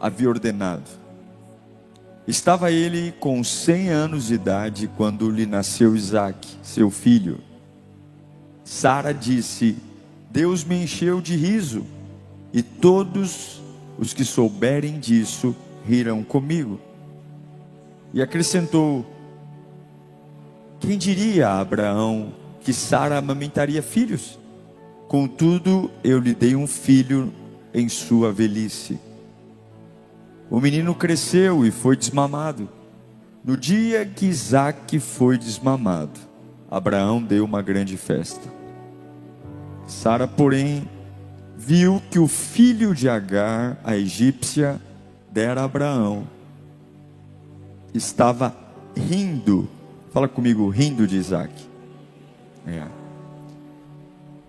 havia ordenado. Estava ele com 100 anos de idade quando lhe nasceu Isaque, seu filho. Sara disse: Deus me encheu de riso, e todos os que souberem disso rirão comigo. E acrescentou: quem diria a Abraão que Sara amamentaria filhos? Contudo, eu lhe dei um filho em sua velhice. O menino cresceu e foi desmamado. No dia que Isaque foi desmamado, Abraão deu uma grande festa. Sara, porém, viu que o filho de Agar, a egípcia, dera a Abraão. Estava rindo, fala comigo, rindo de Isaque.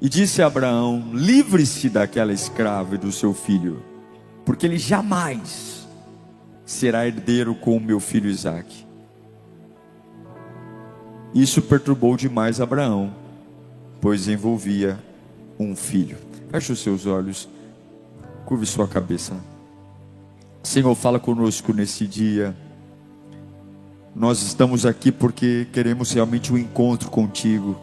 E disse a Abraão: livre-se daquela escrava e do seu filho, porque ele jamais será herdeiro com o meu filho Isaque. Isso perturbou demais Abraão, pois envolvia um filho. Feche os seus olhos, curve sua cabeça. Senhor, fala conosco nesse dia. Nós estamos aqui porque queremos realmente um encontro contigo.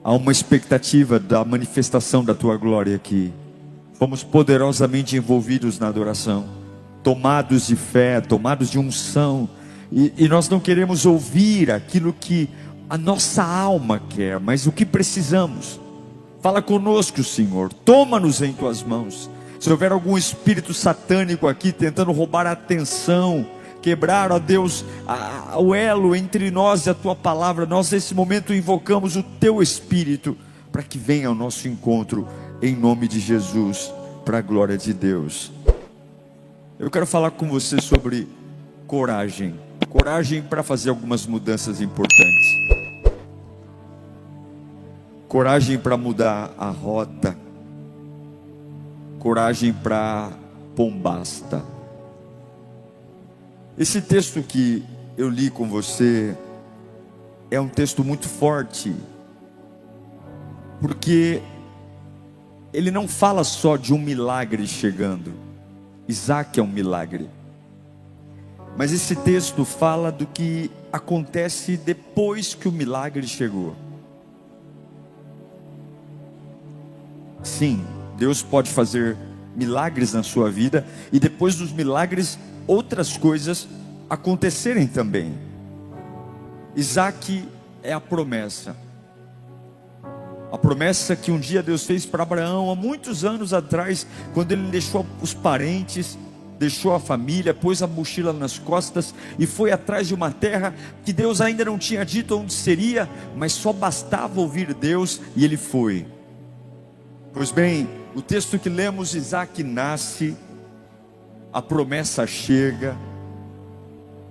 Há uma expectativa da manifestação da tua glória aqui. Fomos poderosamente envolvidos na adoração, tomados de fé, tomados de unção, e nós não queremos ouvir aquilo que a nossa alma quer, mas o que precisamos. Fala conosco, Senhor, toma-nos em tuas mãos. Se houver algum espírito satânico aqui tentando roubar a atenção, quebrar, ó Deus, o elo entre nós e a tua palavra, nós nesse momento invocamos o teu Espírito para que venha ao nosso encontro, em nome de Jesus, para a glória de Deus. Eu quero falar com você sobre coragem. Coragem para fazer algumas mudanças importantes. Coragem para mudar a rota. Coragem para pôr basta. Esse texto que eu li com você é um texto muito forte, porque ele não fala só de um milagre chegando. Isaque é um milagre, mas esse texto fala do que acontece depois que o milagre chegou. Sim, Deus pode fazer milagres na sua vida, e depois dos milagres outras coisas acontecerem também. Isaque é a promessa que um dia Deus fez para Abraão, há muitos anos atrás, quando ele deixou os parentes, deixou a família, pôs a mochila nas costas e foi atrás de uma terra que Deus ainda não tinha dito onde seria, mas só bastava ouvir Deus, e ele foi. Pois bem, o texto que lemos, Isaque nasce, a promessa chega,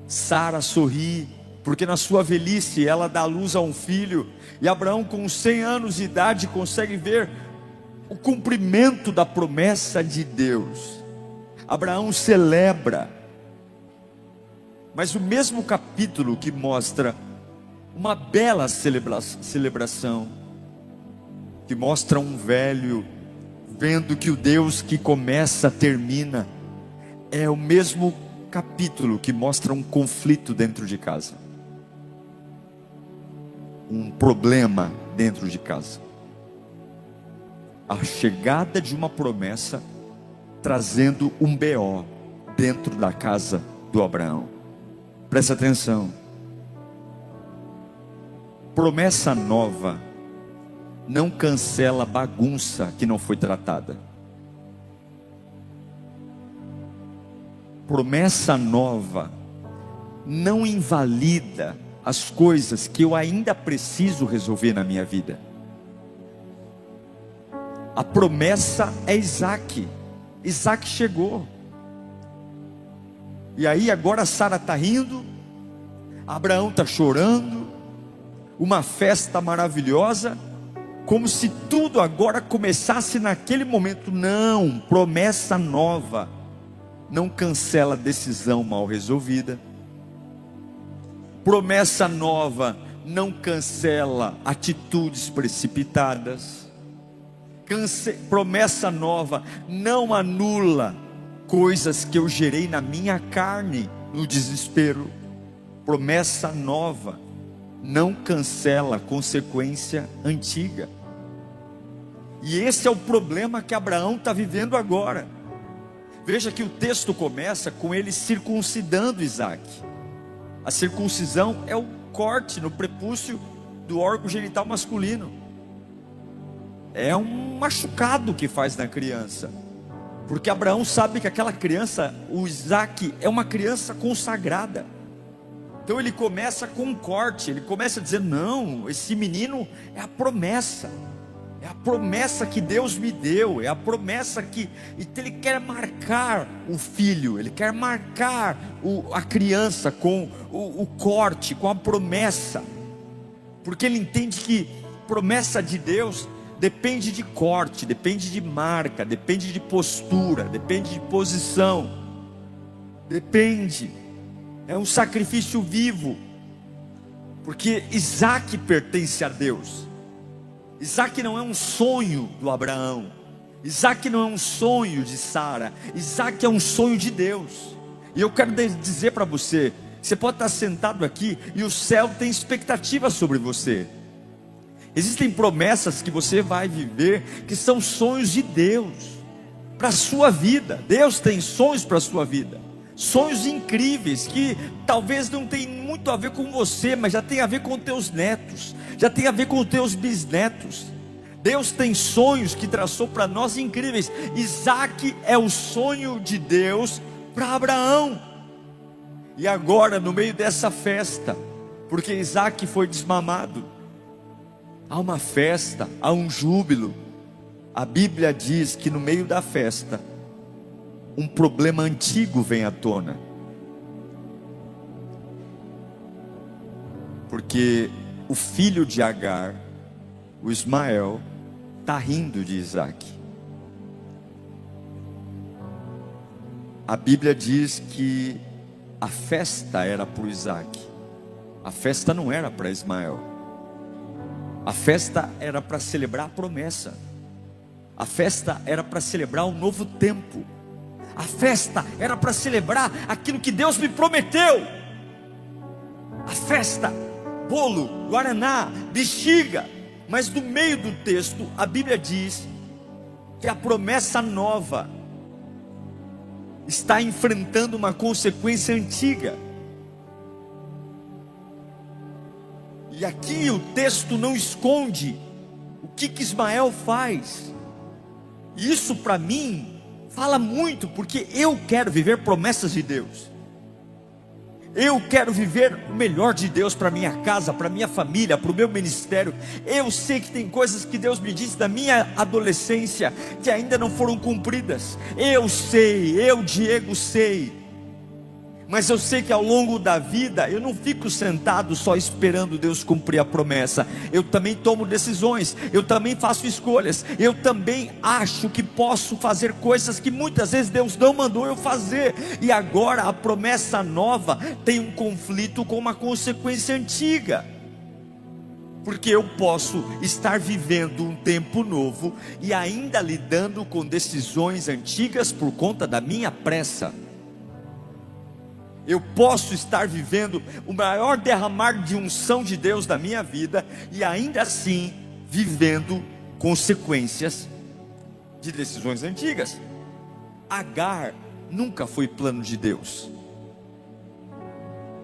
Sara sorri, porque na sua velhice ela dá luz a um filho, e Abraão com 100 anos de idade consegue ver o cumprimento da promessa de Deus. Abraão celebra, mas o mesmo capítulo que mostra uma bela celebração, que mostra um velho vendo que o Deus que começa termina, é o mesmo capítulo que mostra um conflito dentro de casa, um problema dentro de casa, a chegada de uma promessa trazendo um BO dentro da casa do Abraão. Presta atenção, promessa nova não cancela bagunça que não foi tratada. Promessa nova não invalida as coisas que eu ainda preciso resolver na minha vida. A promessa é Isaque. Isaque chegou. E aí agora Sara está rindo, Abraão está chorando, uma festa maravilhosa, como se tudo agora começasse naquele momento. Não, promessa nova não cancela decisão mal resolvida. Promessa nova não cancela atitudes precipitadas. Promessa nova não anula coisas que eu gerei na minha carne, no desespero. Promessa nova não cancela consequência antiga. E esse é o problema que Abraão está vivendo agora. Veja que o texto começa com ele circuncidando Isaac. A circuncisão é o corte no prepúcio do órgão genital masculino. É um machucado que faz na criança, porque Abraão sabe que aquela criança, o Isaac, é uma criança consagrada. Então ele começa com um corte, ele começa a dizer: não, esse menino é a promessa que Deus me deu, é a promessa que... Então ele quer marcar o filho, ele quer marcar a criança com o corte, com a promessa, porque ele entende que promessa de Deus depende de corte, depende de marca, depende de postura, depende de posição, depende, é um sacrifício vivo, porque Isaac pertence a Deus. Isaac não é um sonho do Abraão, Isaac não é um sonho de Sara, Isaac é um sonho de Deus. E eu quero dizer para você, você pode estar sentado aqui e o céu tem expectativa sobre você. Existem promessas que você vai viver que são sonhos de Deus para a sua vida. Deus tem sonhos para a sua vida, sonhos incríveis que talvez não tem muito a ver com você, mas já tem a ver com teus netos, já tem a ver com teus bisnetos. Deus tem sonhos que traçou para nós incríveis. Isaac é o sonho de Deus para Abraão. E agora, no meio dessa festa, porque Isaac foi desmamado, há uma festa, há um júbilo. A Bíblia diz que no meio da festa, um problema antigo vem à tona. Porque o filho de Agar, o Ismael, está rindo de Isaac. A Bíblia diz que a festa era para o Isaac, a festa não era para Ismael. A festa era para celebrar a promessa, a festa era para celebrar um novo tempo, a festa era para celebrar aquilo que Deus me prometeu. A festa, bolo, guaraná, bexiga. Mas no meio do texto, a Bíblia diz que a promessa nova está enfrentando uma consequência antiga. E aqui o texto não esconde o que Ismael faz. E isso para mim fala muito, porque eu quero viver promessas de Deus. Eu quero viver o melhor de Deus para minha casa, para minha família, para o meu ministério. Eu sei que tem coisas que Deus me disse da minha adolescência que ainda não foram cumpridas. Eu sei, eu, Diego, sei. Mas eu sei que ao longo da vida eu não fico sentado só esperando Deus cumprir a promessa. Eu também tomo decisões, eu também faço escolhas, eu também acho que posso fazer coisas que muitas vezes Deus não mandou eu fazer. E agora a promessa nova tem um conflito com uma consequência antiga. Porque eu posso estar vivendo um tempo novo e ainda lidando com decisões antigas por conta da minha pressa. Eu posso estar vivendo o maior derramar de unção de Deus na minha vida e ainda assim vivendo consequências de decisões antigas. Agar nunca foi plano de Deus.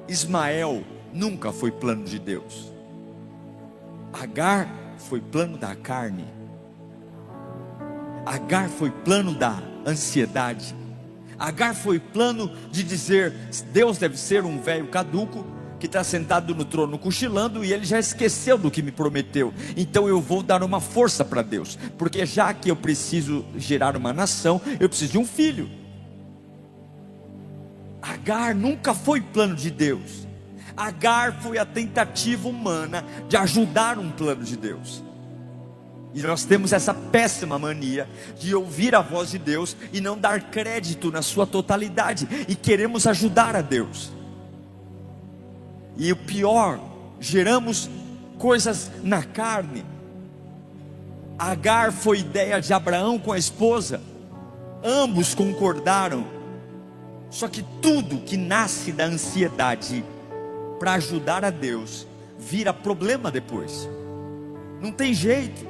Ismael nunca foi plano de Deus. Agar foi plano da carne. Agar foi plano da ansiedade. Agar foi plano de dizer: Deus deve ser um velho caduco que está sentado no trono cochilando e ele já esqueceu do que me prometeu, então eu vou dar uma força para Deus, porque já que eu preciso gerar uma nação, eu preciso de um filho. Agar nunca foi plano de Deus. Agar foi a tentativa humana de ajudar um plano de Deus. E nós temos essa péssima mania de ouvir a voz de Deus e não dar crédito na sua totalidade, e queremos ajudar a Deus. E o pior, geramos coisas na carne. Agar foi ideia de Abraão com a esposa. Ambos concordaram Só que tudo que nasce da ansiedade para ajudar a Deus vira problema depois. Não tem jeito.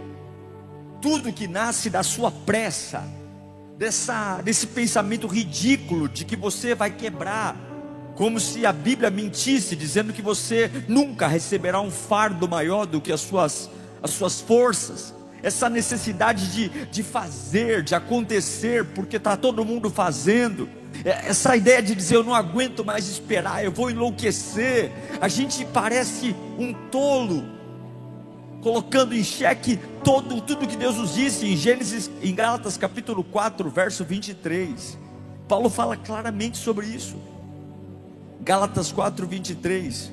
Tudo que nasce da sua pressa, desse pensamento ridículo de que você vai quebrar, como se a Bíblia mentisse, dizendo que você nunca receberá um fardo maior do que as suas forças. Essa necessidade de fazer, de acontecer, porque está todo mundo fazendo. Essa ideia de dizer, eu não aguento mais esperar, eu vou enlouquecer. A gente parece um tolo, colocando em xeque tudo que Deus nos disse em Gálatas capítulo 4, verso 23. Paulo fala claramente sobre isso. Gálatas 4, 23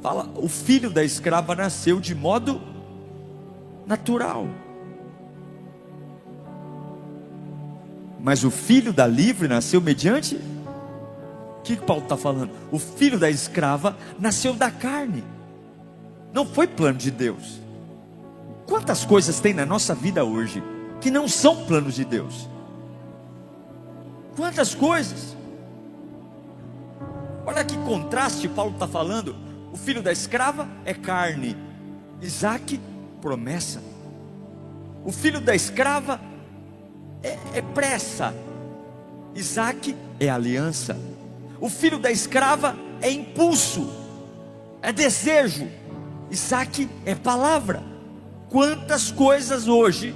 fala: o filho da escrava nasceu de modo natural, mas o filho da livre nasceu mediante... O que Paulo está falando? O filho da escrava nasceu da carne, não foi plano de Deus. Quantas coisas tem na nossa vida hoje que não são planos de Deus? Quantas coisas? Olha que contraste Paulo está falando. O filho da escrava é carne, Isaac, promessa. O filho da escrava é pressa, Isaac é aliança. O filho da escrava é impulso, é desejo, Isaac é palavra. Quantas coisas hoje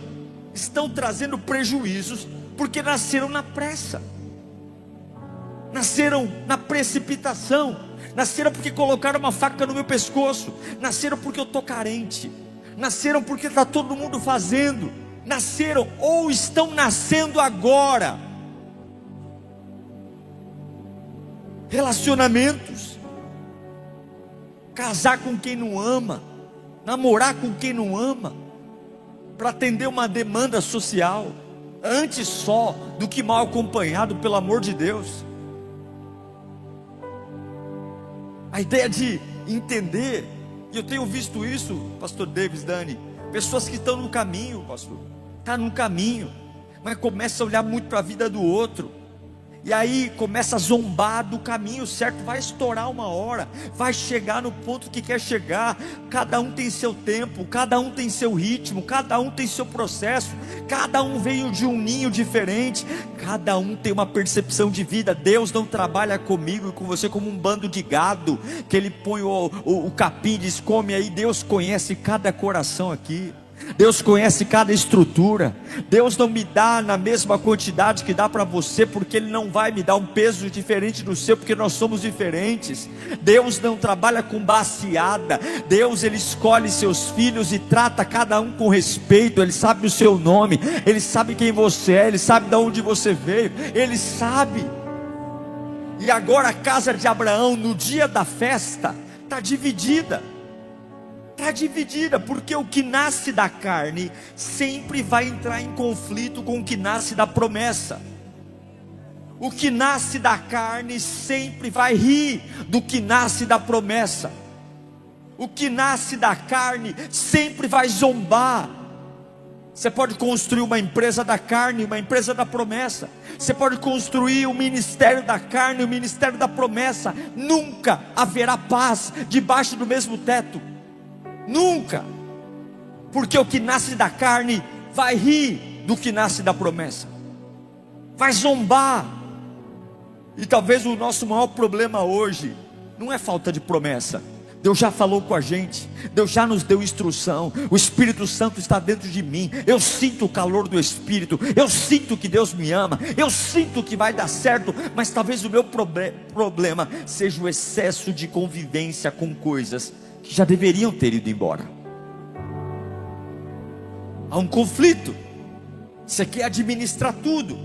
estão trazendo prejuízos porque nasceram na pressa, nasceram na precipitação, nasceram porque colocaram uma faca no meu pescoço, nasceram porque eu estou carente, nasceram porque está todo mundo fazendo, nasceram ou estão nascendo agora. Relacionamentos, casar com quem não ama, namorar com quem não ama, para atender uma demanda social, antes só do que mal acompanhado, pelo amor de Deus. A ideia de entender, e eu tenho visto isso, pastor Davis, Dani, pessoas que estão no caminho, pastor, está no caminho, mas começa a olhar muito para a vida do outro, e aí começa a zombar do caminho certo. Vai estourar uma hora, vai chegar no ponto que quer chegar. Cada um tem seu tempo, cada um tem seu ritmo, cada um tem seu processo, cada um veio de um ninho diferente, cada um tem uma percepção de vida. Deus não trabalha comigo e com você como um bando de gado, que Ele põe o capim e diz, come aí. Deus conhece cada coração aqui, Deus conhece cada estrutura. Deus não me dá na mesma quantidade que dá para você, porque Ele não vai me dar um peso diferente do seu, porque nós somos diferentes. Deus não trabalha com baciada. Deus, Ele escolhe seus filhos e trata cada um com respeito. Ele sabe o seu nome, Ele sabe quem você é, Ele sabe de onde você veio, Ele sabe. E agora a casa de Abraão, no dia da festa, está dividida. Está dividida, porque o que nasce da carne sempre vai entrar em conflito com o que nasce da promessa. O que nasce da carne sempre vai rir do que nasce da promessa. O que nasce da carne sempre vai zombar. Você pode construir uma empresa da carne, uma empresa da promessa. Você pode construir um ministério da carne, um ministério da promessa. Nunca haverá paz debaixo do mesmo teto. Nunca, porque o que nasce da carne vai rir do que nasce da promessa, vai zombar. E talvez o nosso maior problema hoje não é falta de promessa. Deus já falou com a gente, Deus já nos deu instrução, o Espírito Santo está dentro de mim, eu sinto o calor do Espírito, eu sinto que Deus me ama, eu sinto que vai dar certo. Mas talvez o meu problema seja o excesso de convivência com coisas que já deveriam ter ido embora. Há um conflito. Você quer administrar tudo.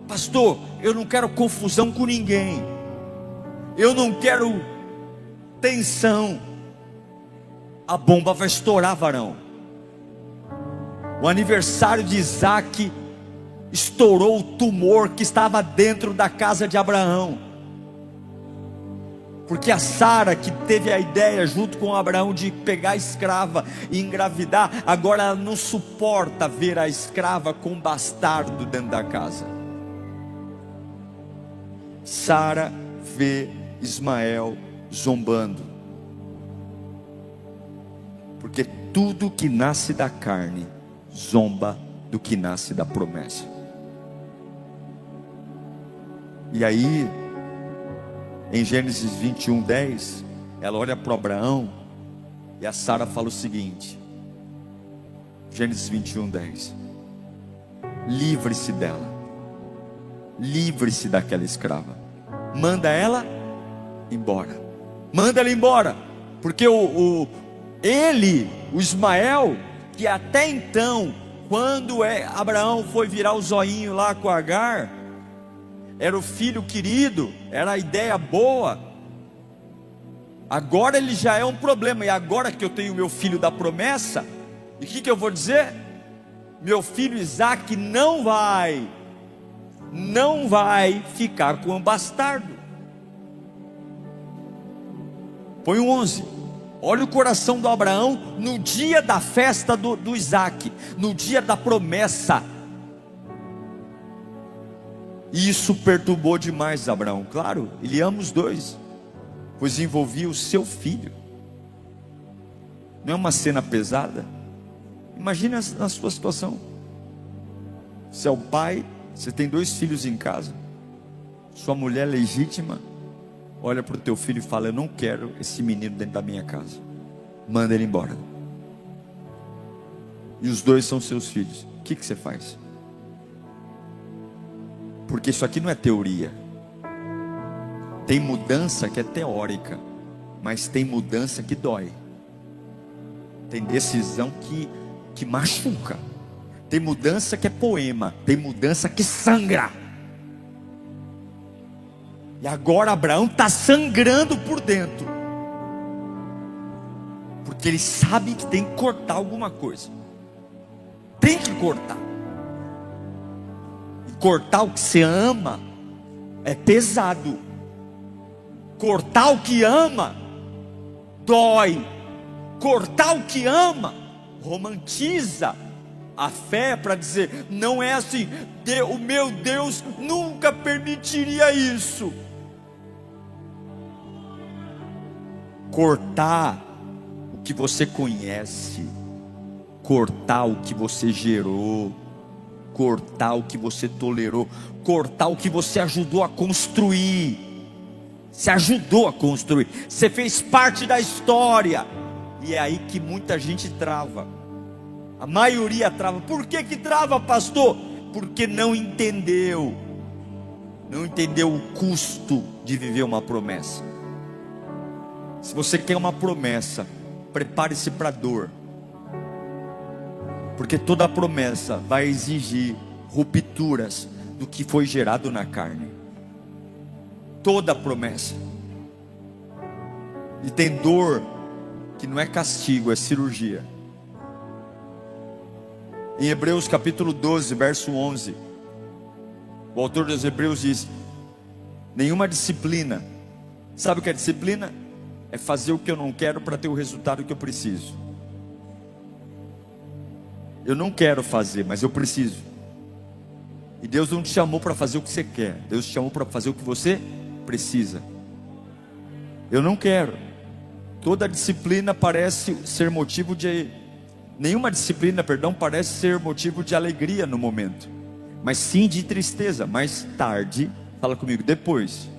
Pastor, eu não quero confusão com ninguém, eu não quero tensão. A bomba vai estourar, varão. O aniversário de Isaac estourou o tumor que estava dentro da casa de Abraão, porque a Sara, que teve a ideia junto com Abraão de pegar a escrava e engravidar, agora ela não suporta ver a escrava com um bastardo dentro da casa. Sara vê Ismael zombando, porque tudo que nasce da carne zomba do que nasce da promessa. E aí, em Gênesis 21:10, ela olha para Abraão e a Sara fala o seguinte, Gênesis 21:10: livre-se dela, livre-se daquela escrava, manda ela embora, manda ela embora, porque o Ismael, que até então, quando Abraão foi virar o zoinho lá com Agar, era o filho querido, era a ideia boa, agora ele já é um problema. E agora que eu tenho meu filho da promessa, e o que eu vou dizer? Meu filho Isaac não vai ficar com um bastardo. Põe o 11. Olha o coração do Abraão no dia da festa do Isaac, no dia da promessa. E isso perturbou demais Abraão. Claro, ele ama os dois, pois envolvia o seu filho. Não é uma cena pesada? Imagina a sua situação. Você é o pai, você tem 2 filhos em casa, sua mulher legítima olha para o teu filho e fala: eu não quero esse menino dentro da minha casa, manda ele embora. E os 2 são seus filhos. O que você faz? Porque isso aqui não é teoria. Tem mudança que é teórica, mas tem mudança que dói. Tem decisão que machuca. Tem mudança que é poema, tem mudança que sangra. E agora Abraão está sangrando por dentro, porque ele sabe que tem que cortar alguma coisa. Tem que cortar. E cortar o que você ama é pesado. Cortar o que ama dói. Cortar o que ama romantiza a fé para dizer: não é assim, o meu Deus nunca permitiria isso. Cortar o que você conhece, cortar o que você gerou, cortar o que você tolerou, cortar o que você ajudou a construir. Você ajudou a construir, você fez parte da história. E é aí que muita gente trava. A maioria trava. Por que trava, pastor? Porque não entendeu o custo de viver uma promessa. Se você quer uma promessa, prepare-se para a dor, porque toda promessa vai exigir rupturas do que foi gerado na carne. Toda promessa. E tem dor que não é castigo, é cirurgia. Em Hebreus capítulo 12, verso 11, o autor dos Hebreus diz: nenhuma disciplina. Sabe o que é disciplina? É fazer o que eu não quero para ter o resultado que eu preciso. Eu não quero fazer, mas eu preciso. E Deus não te chamou para fazer o que você quer, Deus te chamou para fazer o que você precisa. Eu não quero. Toda disciplina parece ser motivo de... Nenhuma disciplina, parece ser motivo de alegria no momento, mas sim de tristeza. Mais tarde, fala comigo, depois,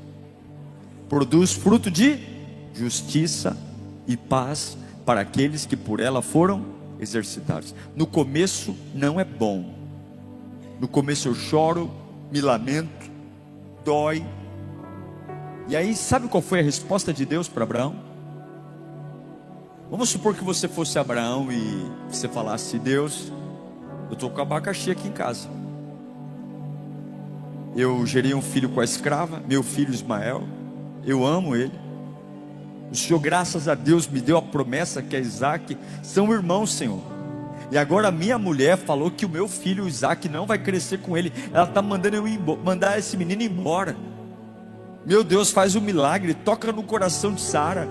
produz fruto de justiça e paz para aqueles que por ela foram exercitados. No começo não é bom. No começo eu choro, me lamento, dói. E aí, sabe qual foi a resposta de Deus para Abraão? Vamos supor que você fosse Abraão e você falasse: Deus, eu estou com abacaxi aqui em casa, eu gerei um filho com a escrava, meu filho Ismael, eu amo ele, o Senhor, graças a Deus, me deu a promessa que é Isaac, são irmãos, Senhor. E agora a minha mulher falou que o meu filho Isaac não vai crescer com ele, ela está mandando mandar esse menino embora. Meu Deus, faz um milagre, toca no coração de Sara.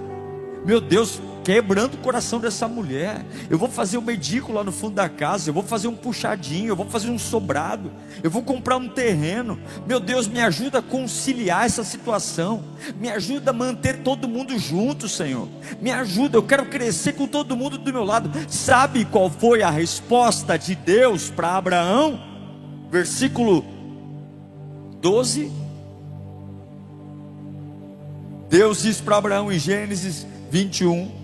Meu Deus, quebrando o coração dessa mulher. Eu vou fazer uma edícula lá no fundo da casa, eu vou fazer um puxadinho, eu vou fazer um sobrado, eu vou comprar um terreno. Meu Deus, me ajuda a conciliar essa situação, me ajuda a manter todo mundo junto, Senhor, me ajuda, eu quero crescer com todo mundo do meu lado. Sabe qual foi a resposta de Deus para Abraão? Versículo 12. Deus diz para Abraão em Gênesis 21: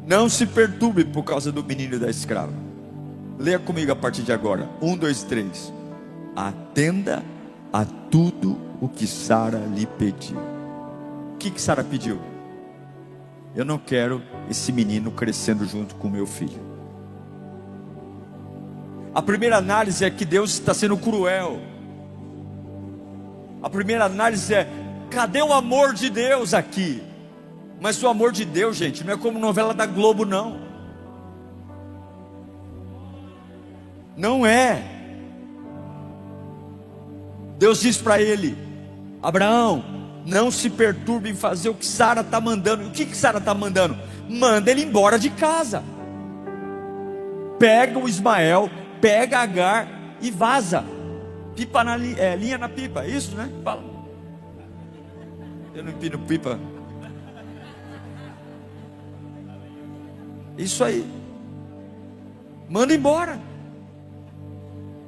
não se perturbe por causa do menino e da escrava. Leia comigo a partir de agora. 1, 2, 3. Atenda a tudo o que Sara lhe pediu. O que Sara pediu? Eu não quero esse menino crescendo junto com meu filho. A primeira análise é que Deus está sendo cruel. A primeira análise é: cadê o amor de Deus aqui? Mas o amor de Deus, gente, não é como novela da Globo, não. Não é. Deus diz para ele: Abraão, não se perturbe em fazer o que Sara está mandando. O que Sara está mandando? Manda ele embora de casa. Pega o Ismael, pega Agar e vaza. Pipa na linha na pipa, é isso, né? Fala. Eu não empino pipa. Isso aí. Manda embora.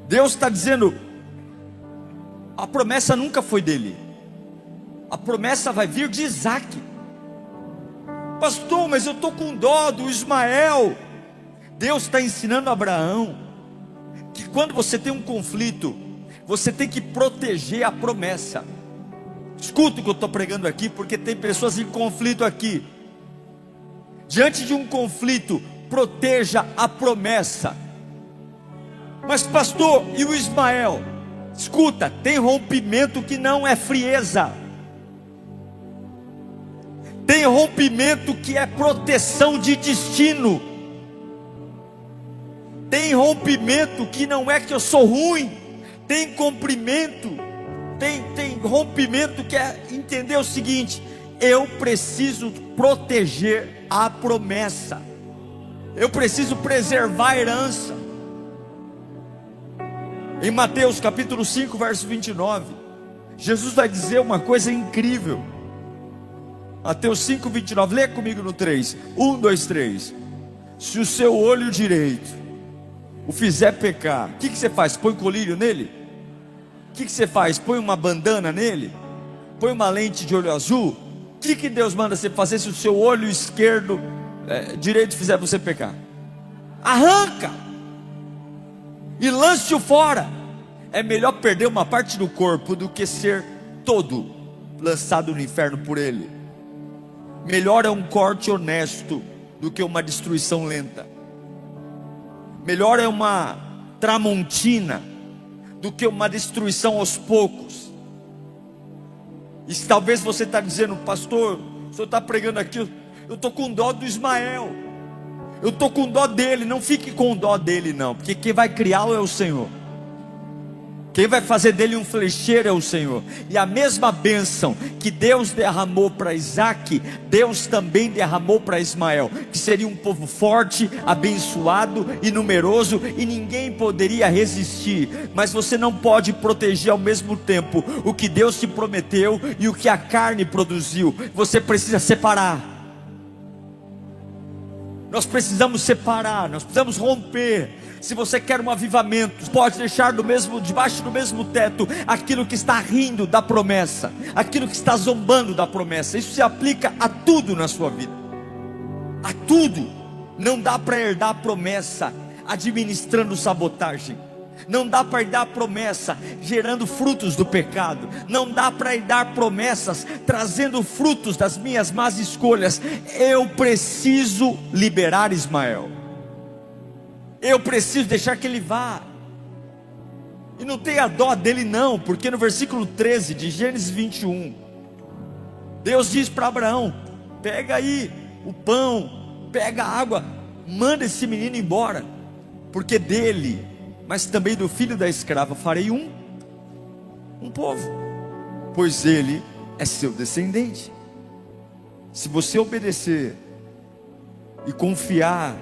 Deus está dizendo: a promessa nunca foi dele. A promessa vai vir de Isaac. Pastor, mas eu estou com dó do Ismael. Deus está ensinando a Abraão que quando você tem um conflito, você tem que proteger a promessa. Escuta o que eu estou pregando aqui, porque tem pessoas em conflito aqui. Diante de um conflito, proteja a promessa. Mas pastor, e o Ismael? Escuta, tem rompimento que não é frieza. Tem rompimento que é proteção de destino. Tem rompimento que não é que eu sou ruim. Tem comprimento. Tem rompimento que é entender o seguinte: eu preciso proteger a promessa. Eu preciso preservar a herança. Em Mateus capítulo 5, verso 29, Jesus vai dizer uma coisa incrível. Mateus 5, 29, lê comigo no 3. 1, 2, 3. Se o seu olho direito o fizer pecar, o que você faz? Põe colírio nele? O que você faz? Põe uma bandana nele? Põe uma lente de olho azul? O que Deus manda você fazer se o seu olho esquerdo, direito fizer você pecar? Arranca e lance-o fora. É melhor perder uma parte do corpo do que ser todo lançado no inferno por ele. Melhor é um corte honesto do que uma destruição lenta. Melhor é uma tramontina do que uma destruição aos poucos. E talvez você está dizendo: pastor, o senhor está pregando aqui, eu estou com dó do Ismael, eu estou com dó dele. Não fique com dó dele não, porque quem vai criá-lo é o Senhor. Quem vai fazer dele um flecheiro é o Senhor. E a mesma bênção que Deus derramou para Isaac, Deus também derramou para Ismael, que seria um povo forte, abençoado e numeroso, e ninguém poderia resistir. Mas você não pode proteger ao mesmo tempo o que Deus te prometeu e o que a carne produziu. Você precisa separar. Nós precisamos separar, nós precisamos romper. Se você quer um avivamento, pode deixar debaixo do mesmo teto aquilo que está rindo da promessa, aquilo que está zombando da promessa. Isso se aplica a tudo na sua vida, a tudo. Não dá para herdar a promessa administrando sabotagem. Não dá para herdar a promessa gerando frutos do pecado. Não dá para herdar promessas trazendo frutos das minhas más escolhas. Eu preciso liberar Ismael. Eu preciso deixar que ele vá. E não tenha dó dele não, porque no versículo 13 de Gênesis 21, Deus diz para Abraão: pega aí o pão, pega a água, manda esse menino embora, porque dele, mas também do filho da escrava, farei um povo, pois ele é seu descendente. Se você obedecer, e confiar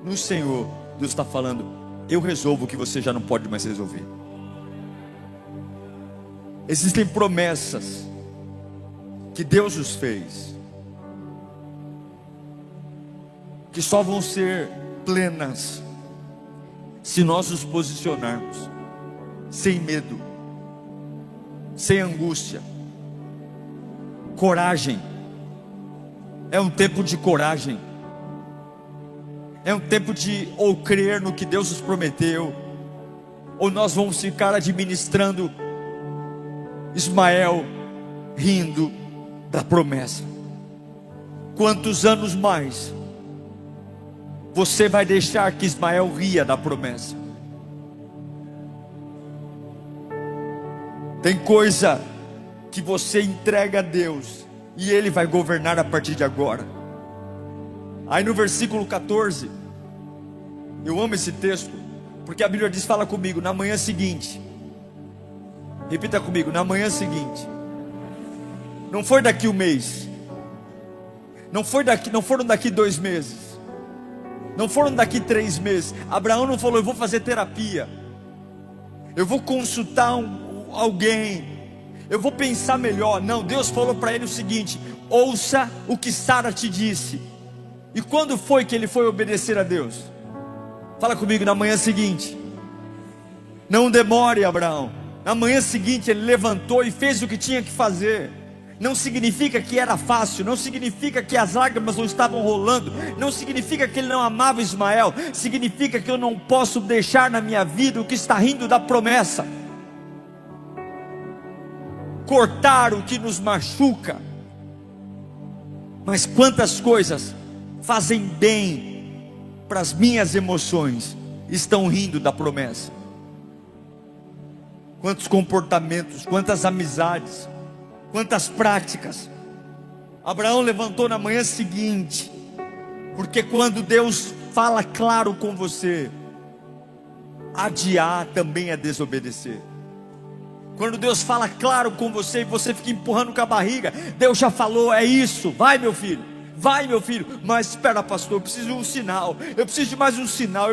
no Senhor, Deus está falando: eu resolvo o que você já não pode mais resolver. Existem promessas que Deus nos fez, que só vão ser plenas se nós nos posicionarmos sem medo, sem angústia. Coragem. É um tempo de coragem. É um tempo de ou crer no que Deus nos prometeu, ou nós vamos ficar administrando Ismael, rindo da promessa. Quantos anos mais você vai deixar que Ismael ria da promessa? Tem coisa que você entrega a Deus e Ele vai governar a partir de agora. Aí no versículo 14, eu amo esse texto, porque a Bíblia diz, fala comigo, na manhã seguinte. Repita comigo, na manhã seguinte. Não foi daqui um mês, não foram daqui 2 meses, não foram daqui 3 meses. Abraão não falou: eu vou fazer terapia, eu vou consultar alguém, eu vou pensar melhor. Não, Deus falou para ele o seguinte: ouça o que Sara te disse. E quando foi que ele foi obedecer a Deus? Fala comigo, na manhã seguinte. Não demore, Abraão. Na manhã seguinte ele levantou e fez o que tinha que fazer. Não significa que era fácil, não significa que as lágrimas não estavam rolando, não significa que ele não amava Ismael, significa que eu não posso deixar na minha vida o que está rindo da promessa, cortar o que nos machuca. Mas quantas coisas fazem bem para as minhas emoções estão rindo da promessa? Quantos comportamentos, quantas amizades, quantas práticas. Abraão levantou na manhã seguinte, porque quando Deus fala claro com você, adiar também é desobedecer. Quando Deus fala claro com você e você fica empurrando com a barriga, Deus já falou, é isso, vai meu filho, mas espera pastor, eu preciso de um sinal, eu preciso de mais um sinal,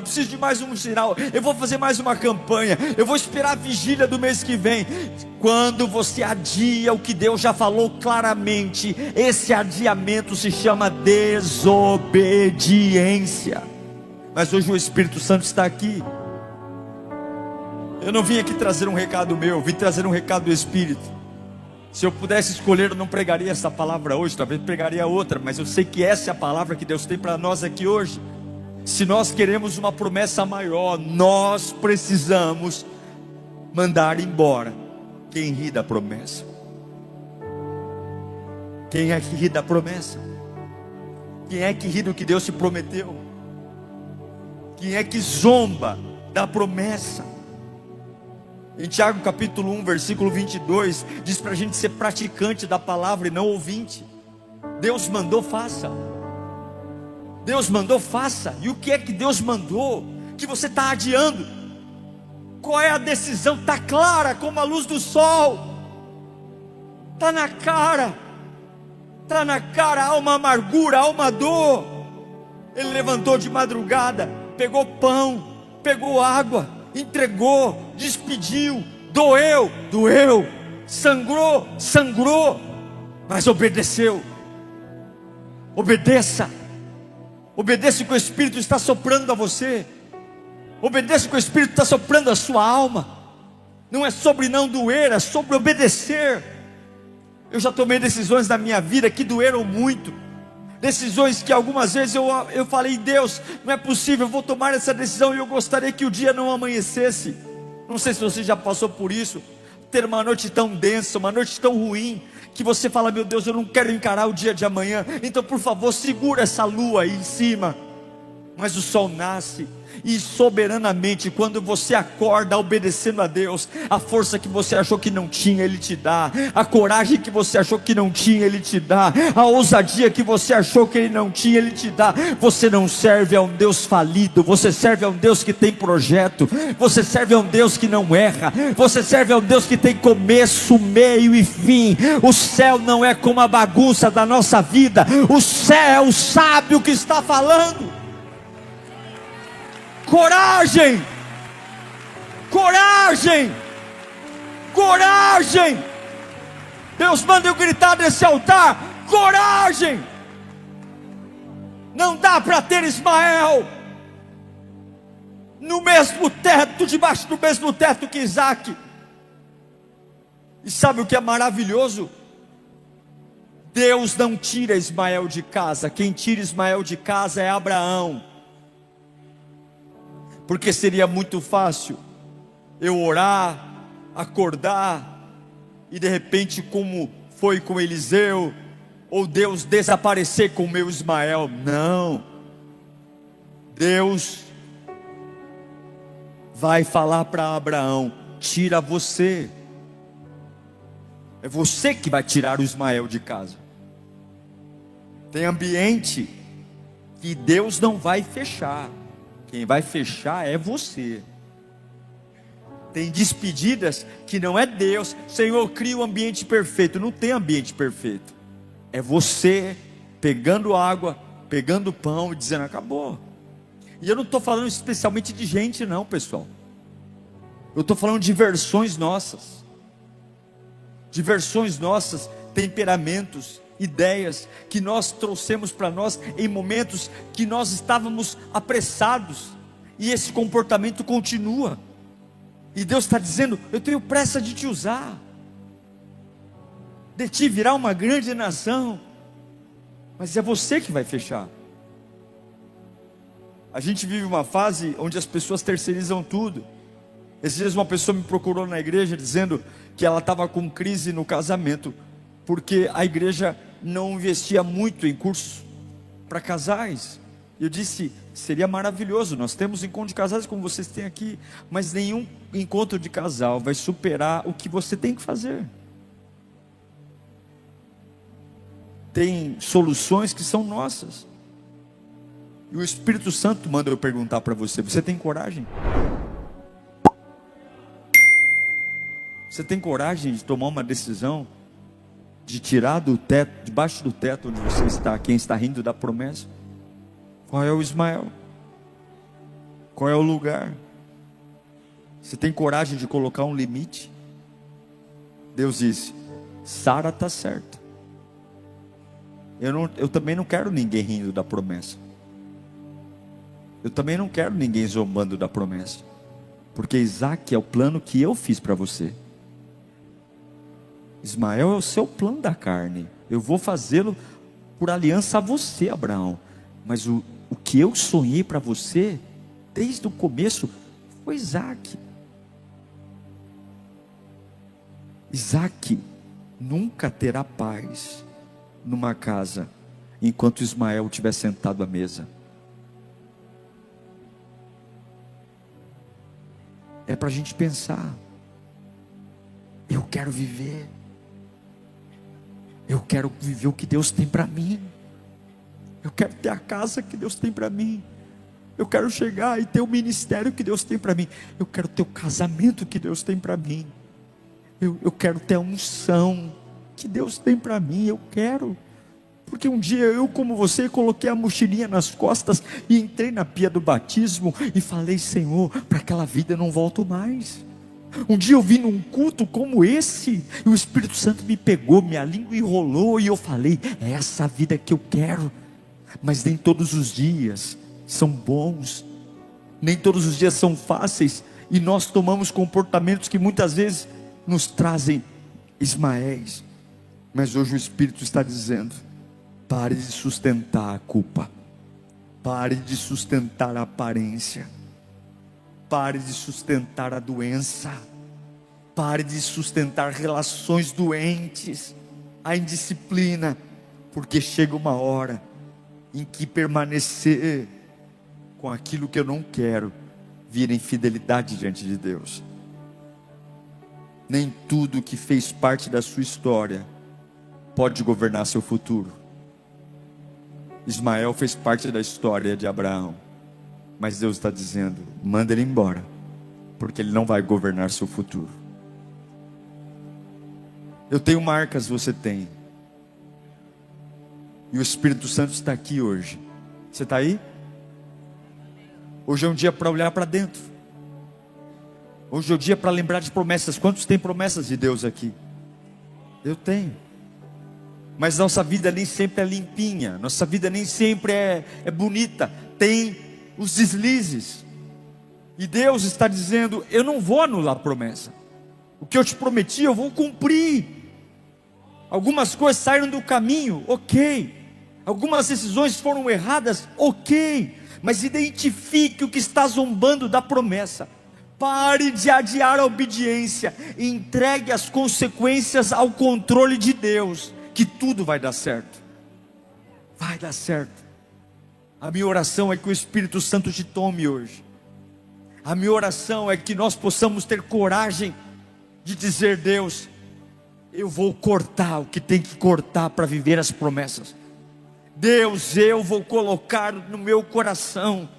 eu vou fazer mais uma campanha, eu vou esperar a vigília do mês que vem. Quando você adia o que Deus já falou claramente, esse adiamento se chama desobediência. Mas hoje o Espírito Santo está aqui. Eu não vim aqui trazer um recado meu, vim trazer um recado do Espírito. Se eu pudesse escolher, eu não pregaria essa palavra hoje, talvez pregaria outra, mas eu sei que essa é a palavra que Deus tem para nós aqui hoje. Se nós queremos uma promessa maior, nós precisamos mandar embora quem ri da promessa. Quem é que ri da promessa? Quem é que ri do que Deus te prometeu? Quem é que zomba da promessa? Em Tiago capítulo 1, versículo 22, diz para a gente ser praticante da palavra e não ouvinte. Deus mandou, faça. Deus mandou, faça. E o que é que Deus mandou que você está adiando? Qual é a decisão? Está clara como a luz do sol. Está na cara. Há uma amargura, há uma dor. Ele levantou de madrugada, pegou pão, pegou água, entregou, despediu, doeu, sangrou, mas obedeceu. Obedeça o que o Espírito está soprando a você, obedeça o que o Espírito está soprando a sua alma. Não é sobre não doer, é sobre obedecer. Eu já tomei decisões na minha vida que doeram muito, decisões que algumas vezes eu falei: Deus, não é possível, eu vou tomar essa decisão e eu gostaria que o dia não amanhecesse. Não sei se você já passou por isso, ter uma noite tão densa, uma noite tão ruim, que você fala: meu Deus, eu não quero encarar o dia de amanhã, então por favor segura essa lua aí em cima. Mas o sol nasce, e soberanamente, quando você acorda obedecendo a Deus, a força que você achou que não tinha, Ele te dá, a coragem que você achou que não tinha, Ele te dá, a ousadia que você achou que Ele não tinha, Ele te dá. Você não serve a um Deus falido, você serve a um Deus que tem projeto, você serve a um Deus que não erra, você serve a um Deus que tem começo, meio e fim. O céu não é como a bagunça da nossa vida, o céu sabe o que está falando. Coragem, coragem, coragem. Deus manda eu gritar desse altar: coragem. Não dá para ter Ismael no mesmo teto, debaixo do mesmo teto que Isaac. E sabe o que é maravilhoso? Deus não tira Ismael de casa. Quem tira Ismael de casa é Abraão. Porque seria muito fácil eu orar, acordar, e de repente, como foi com Eliseu, ou Deus desaparecer com o meu Ismael. Não. Deus vai falar para Abraão: tira você. É você que vai tirar o Ismael de casa. Tem ambiente que Deus não vai fechar. Quem vai fechar é você. Tem despedidas que não é Deus: Senhor, cria um ambiente perfeito. Não tem ambiente perfeito. É você pegando água, pegando pão e dizendo: acabou. E eu não estou falando especialmente de gente não, pessoal. Eu estou falando de versões nossas. De versões nossas, temperamentos, ideias que nós trouxemos para nós em momentos que nós estávamos apressados, e esse comportamento continua. E Deus está dizendo: eu tenho pressa de te usar, de ti virá uma grande nação, mas é você que vai fechar. A gente vive uma fase onde as pessoas terceirizam tudo. Esses dias uma pessoa me procurou na igreja dizendo que ela estava com crise no casamento, porque a igreja não investia muito em cursos para casais. Eu disse: seria maravilhoso, nós temos encontro de casais como vocês têm aqui, mas nenhum encontro de casal vai superar o que você tem que fazer. Tem soluções que são nossas, e o Espírito Santo manda eu perguntar para você: você tem coragem? Você tem coragem de tomar uma decisão, de tirar do teto, debaixo do teto onde você está, quem está rindo da promessa? Qual é o Ismael? Qual é o lugar? Você tem coragem de colocar um limite? Deus disse: Sara está certa. Eu também não quero ninguém rindo da promessa. Eu também não quero ninguém zombando da promessa. Porque Isaac é o plano que eu fiz para você. Ismael é o seu plano da carne. Eu vou fazê-lo por aliança a você, Abraão. Mas o que eu sonhei para você, desde o começo, foi Isaac. Isaac nunca terá paz numa casa enquanto Ismael estiver sentado à mesa. É para a gente pensar. Eu quero viver. Eu quero viver o que Deus tem para mim. Eu quero ter a casa que Deus tem para mim. Eu quero chegar e ter o ministério que Deus tem para mim. Eu quero ter o casamento que Deus tem para mim. Eu quero ter a unção que Deus tem para mim. Eu quero. Porque um dia eu, como você, coloquei a mochilinha nas costas e entrei na pia do batismo e falei: Senhor, para aquela vida eu não volto mais. Um dia eu vim num culto como esse, e o Espírito Santo me pegou, minha língua enrolou, e eu falei: é essa vida que eu quero. Mas nem todos os dias são bons, nem todos os dias são fáceis, e nós tomamos comportamentos que muitas vezes nos trazem Ismaéis. Mas hoje o Espírito está dizendo: pare de sustentar a culpa, pare de sustentar a aparência, pare de sustentar a doença, pare de sustentar relações doentes, a indisciplina, porque chega uma hora em que permanecer com aquilo que eu não quero, vira infidelidade diante de Deus. Nem tudo que fez parte da sua história pode governar seu futuro. Ismael fez parte da história de Abraão, mas Deus está dizendo: manda ele embora, porque ele não vai governar seu futuro. Eu tenho marcas, você tem. E o Espírito Santo está aqui hoje. Você está aí? Hoje é um dia para olhar para dentro. Hoje é um dia para lembrar de promessas. Quantos têm promessas de Deus aqui? Eu tenho. Mas nossa vida nem sempre é limpinha. Nossa vida nem sempre é bonita. Tem os deslizes. E Deus está dizendo: eu não vou anular a promessa. O que eu te prometi eu vou cumprir. Algumas coisas saíram do caminho, ok. Algumas decisões foram erradas, ok. Mas identifique o que está zombando da promessa. Pare de adiar a obediência. E entregue as consequências ao controle de Deus, que tudo vai dar certo. Vai dar certo. A minha oração é que o Espírito Santo te tome hoje. A minha oração é que nós possamos ter coragem de dizer: Deus, eu vou cortar o que tem que cortar para viver as promessas. Deus, eu vou colocar no meu coração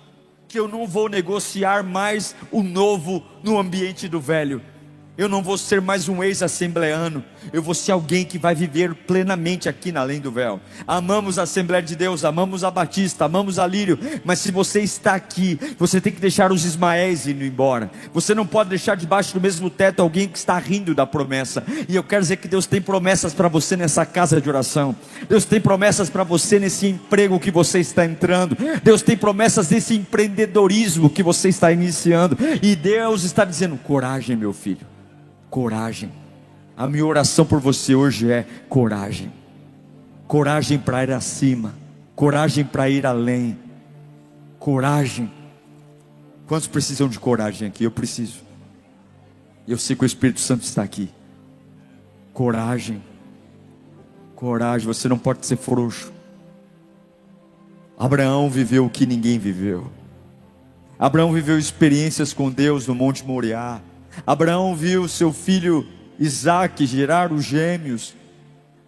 que eu não vou negociar mais o novo no ambiente do velho. Eu não vou ser mais um ex-assembleano. Eu vou ser alguém que vai viver plenamente aqui na Além do Véu. Amamos a Assembleia de Deus, amamos a Batista, amamos a Lírio. Mas se você está aqui, você tem que deixar os Ismaéis indo embora. Você não pode deixar debaixo do mesmo teto alguém que está rindo da promessa. E eu quero dizer que Deus tem promessas para você nessa casa de oração. Deus tem promessas para você nesse emprego que você está entrando. Deus tem promessas nesse empreendedorismo que você está iniciando. E Deus está dizendo: coragem, meu filho. Coragem. A minha oração por você hoje é coragem. Coragem para ir acima. Coragem para ir além. Coragem. Quantos precisam de coragem aqui? Eu preciso. Eu sei que o Espírito Santo está aqui. Coragem. Coragem. Você não pode ser frouxo. Abraão viveu o que ninguém viveu. Abraão viveu experiências com Deus no Monte Moriá. Abraão viu seu filho Isaque gerar os gêmeos,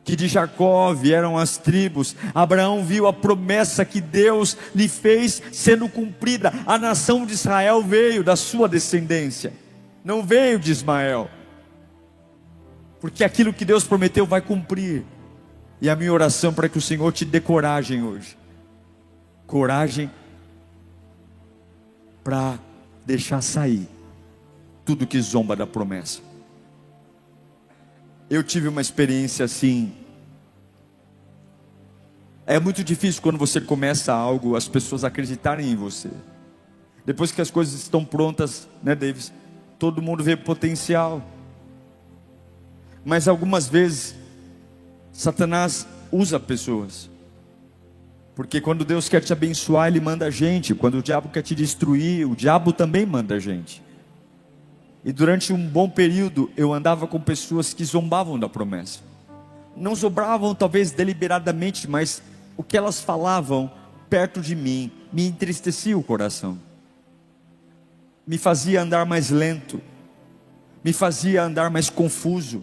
que de Jacó vieram as tribos. Abraão viu a promessa que Deus lhe fez sendo cumprida. A nação de Israel veio da sua descendência, não veio de Ismael, porque aquilo que Deus prometeu vai cumprir. E a minha oração para que o Senhor te dê coragem hoje. Coragem para deixar sair tudo que zomba da promessa. Eu tive uma experiência assim. É muito difícil quando você começa algo, as pessoas acreditarem em você. Depois que as coisas estão prontas, né, Davis? Todo mundo vê potencial. Mas algumas vezes Satanás usa pessoas. Porque quando Deus quer te abençoar, Ele manda gente. Quando o diabo quer te destruir, o diabo também manda gente. E durante um bom período eu andava com pessoas que zombavam da promessa. Não zombavam talvez deliberadamente, mas o que elas falavam perto de mim me entristecia o coração. Me fazia andar mais lento. Me fazia andar mais confuso.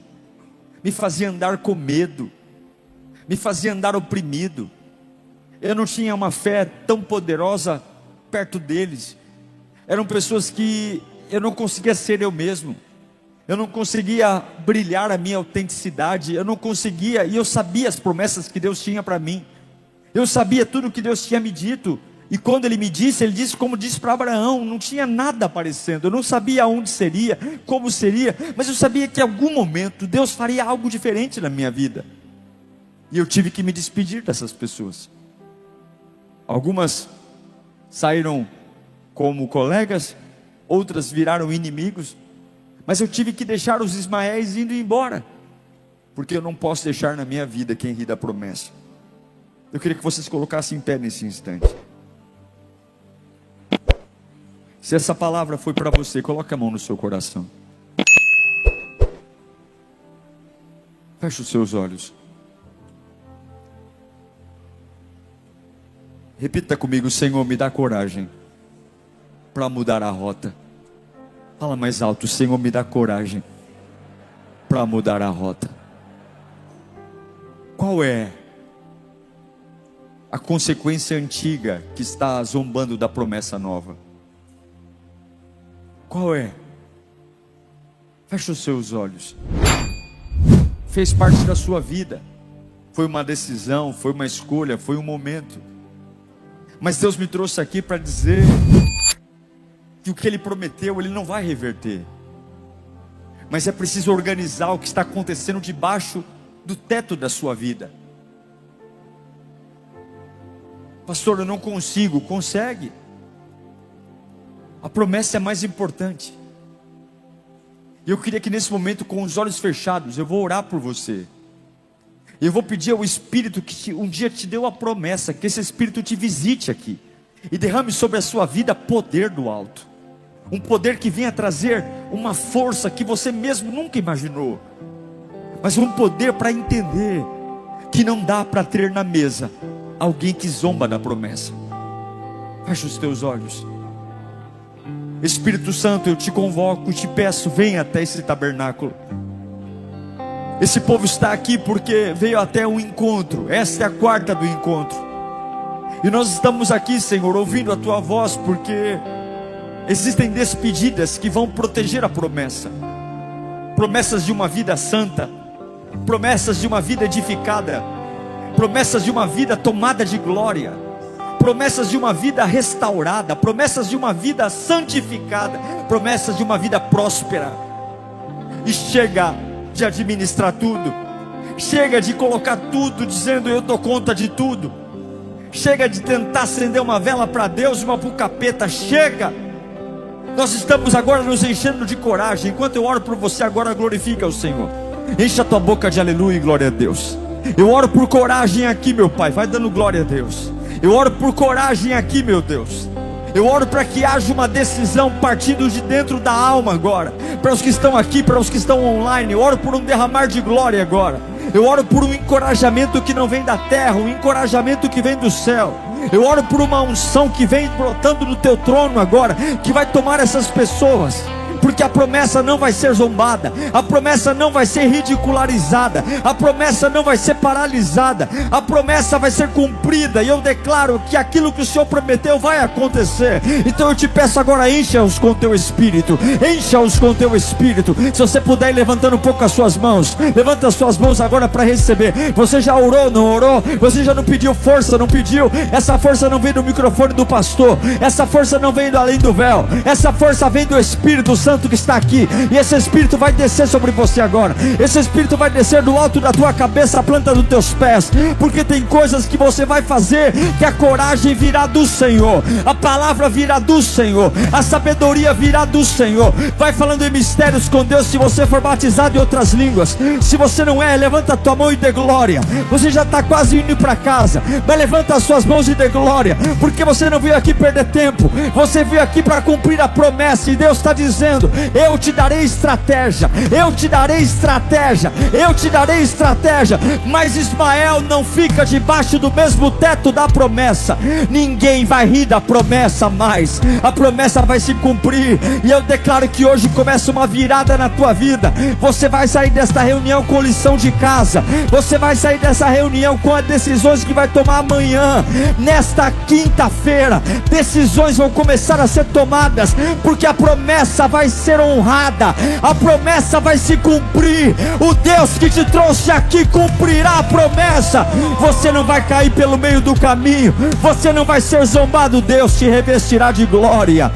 Me fazia andar com medo. Me fazia andar oprimido. Eu não tinha uma fé tão poderosa perto deles. Eram pessoas que eu não conseguia ser eu mesmo. Eu não conseguia brilhar a minha autenticidade. Eu não conseguia, e eu sabia as promessas que Deus tinha para mim. Eu sabia tudo o que Deus tinha me dito. E quando Ele me disse, Ele disse como disse para Abraão. Não tinha nada aparecendo. Eu não sabia onde seria, como seria, mas eu sabia que em algum momento Deus faria algo diferente na minha vida. E eu tive que me despedir dessas pessoas. Algumas saíram como colegas, outras viraram inimigos, mas eu tive que deixar os Ismaéis indo embora, porque eu não posso deixar na minha vida quem ri da promessa. Eu queria que vocês colocassem em pé nesse instante. Se essa palavra foi para você, coloque a mão no seu coração. Feche os seus olhos. Repita comigo: Senhor, me dá coragem para mudar a rota. Fala mais alto: Senhor, me dá coragem para mudar a rota. Qual é a consequência antiga que está zombando da promessa nova? Qual é? Feche os seus olhos. Fez parte da sua vida. Foi uma decisão, foi uma escolha, foi um momento. Mas Deus me trouxe aqui para dizer que o que Ele prometeu, Ele não vai reverter. Mas é preciso organizar o que está acontecendo debaixo do teto da sua vida. Pastor, eu não consigo. Consegue. A promessa é mais importante. E eu queria que nesse momento, com os olhos fechados, eu vou orar por você. Eu vou pedir ao Espírito que um dia te deu a promessa, que esse Espírito te visite aqui e derrame sobre a sua vida poder do alto. Um poder que venha trazer uma força que você mesmo nunca imaginou. Mas um poder para entender que não dá para ter na mesa alguém que zomba da promessa. Feche os teus olhos. Espírito Santo, eu te convoco e te peço, venha até esse tabernáculo. Esse povo está aqui porque veio até um encontro. Esta é a quarta do encontro. E nós estamos aqui, Senhor, ouvindo a tua voz, porque existem despedidas que vão proteger a promessa. Promessas de uma vida santa, promessas de uma vida edificada, promessas de uma vida tomada de glória, promessas de uma vida restaurada, promessas de uma vida santificada, promessas de uma vida próspera. E chega de administrar tudo, chega de colocar tudo dizendo eu dou conta de tudo, chega de tentar acender uma vela para Deus e uma para o capeta. Chega. Nós estamos agora nos enchendo de coragem. Enquanto eu oro por você agora, glorifica o Senhor. Enche a tua boca de aleluia e glória a Deus. Eu oro por coragem aqui, meu Pai. Vai dando glória a Deus. Eu oro por coragem aqui, meu Deus. Eu oro para que haja uma decisão partindo de dentro da alma agora. Para os que estão aqui, para os que estão online. Eu oro por um derramar de glória agora. Eu oro por um encorajamento que não vem da terra, um encorajamento que vem do céu. Eu oro por uma unção que vem brotando do teu trono agora, que vai tomar essas pessoas. Porque a promessa não vai ser zombada, a promessa não vai ser ridicularizada, a promessa não vai ser paralisada, a promessa vai ser cumprida. E eu declaro que aquilo que o Senhor prometeu vai acontecer. Então eu te peço agora, encha-os com teu Espírito, encha-os com teu Espírito. Se você puder ir levantando um pouco as suas mãos, levanta as suas mãos agora para receber. Você já orou, não orou? Você já não pediu força, não pediu? Essa força não vem do microfone do pastor, essa força não vem do além do véu, essa força vem do Espírito Santo que está aqui. E esse Espírito vai descer sobre você agora. Esse Espírito vai descer do alto da tua cabeça à planta dos teus pés. Porque tem coisas que você vai fazer que a coragem virá do Senhor, a palavra virá do Senhor, a sabedoria virá do Senhor. Vai falando em mistérios com Deus. Se você for batizado em outras línguas, se você não é, levanta a tua mão e dê glória. Você já está quase indo para casa, mas levanta as suas mãos e dê glória, porque você não veio aqui perder tempo. Você veio aqui para cumprir a promessa. E Deus está dizendo: eu te darei estratégia, eu te darei estratégia, eu te darei estratégia. Mas Ismael não fica debaixo do mesmo teto da promessa. Ninguém vai rir da promessa mais. A promessa vai se cumprir. E eu declaro que hoje começa uma virada na tua vida. Você vai sair desta reunião com lição de casa. Você vai sair dessa reunião com as decisões que vai tomar amanhã. Nesta quinta-feira, decisões vão começar a ser tomadas, porque a promessa vai ser honrada, a promessa vai se cumprir. O Deus que te trouxe aqui cumprirá a promessa. Você não vai cair pelo meio do caminho, você não vai ser zombado. Deus te revestirá de glória.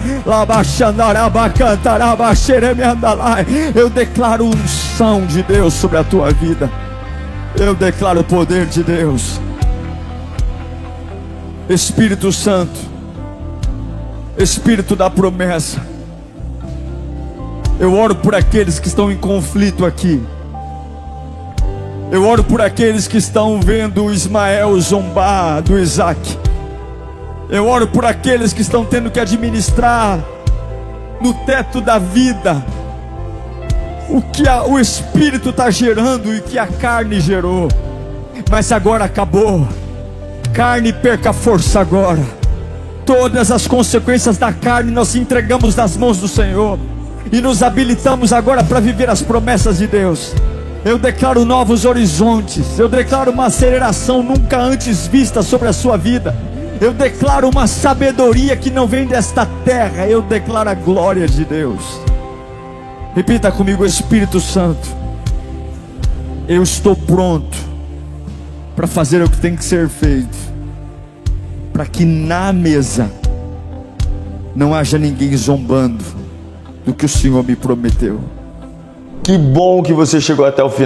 Eu declaro unção de Deus sobre a tua vida. Eu declaro o poder de Deus. Espírito Santo, Espírito da promessa, eu oro por aqueles que estão em conflito aqui. Eu oro por aqueles que estão vendo o Ismael zombar do Isaac. Eu oro por aqueles que estão tendo que administrar no teto da vida o que o Espírito está gerando e que a carne gerou. Mas agora acabou. Carne perca força agora. Todas as consequências da carne nós entregamos nas mãos do Senhor e nos habilitamos agora para viver as promessas de Deus. Eu declaro novos horizontes, eu declaro uma aceleração nunca antes vista sobre a sua vida. Eu declaro uma sabedoria que não vem desta terra. Eu declaro a glória de Deus. Repita comigo: Espírito Santo, eu estou pronto para fazer o que tem que ser feito, para que na mesa não haja ninguém zombando do que o Senhor me prometeu. Que bom que você chegou até o final.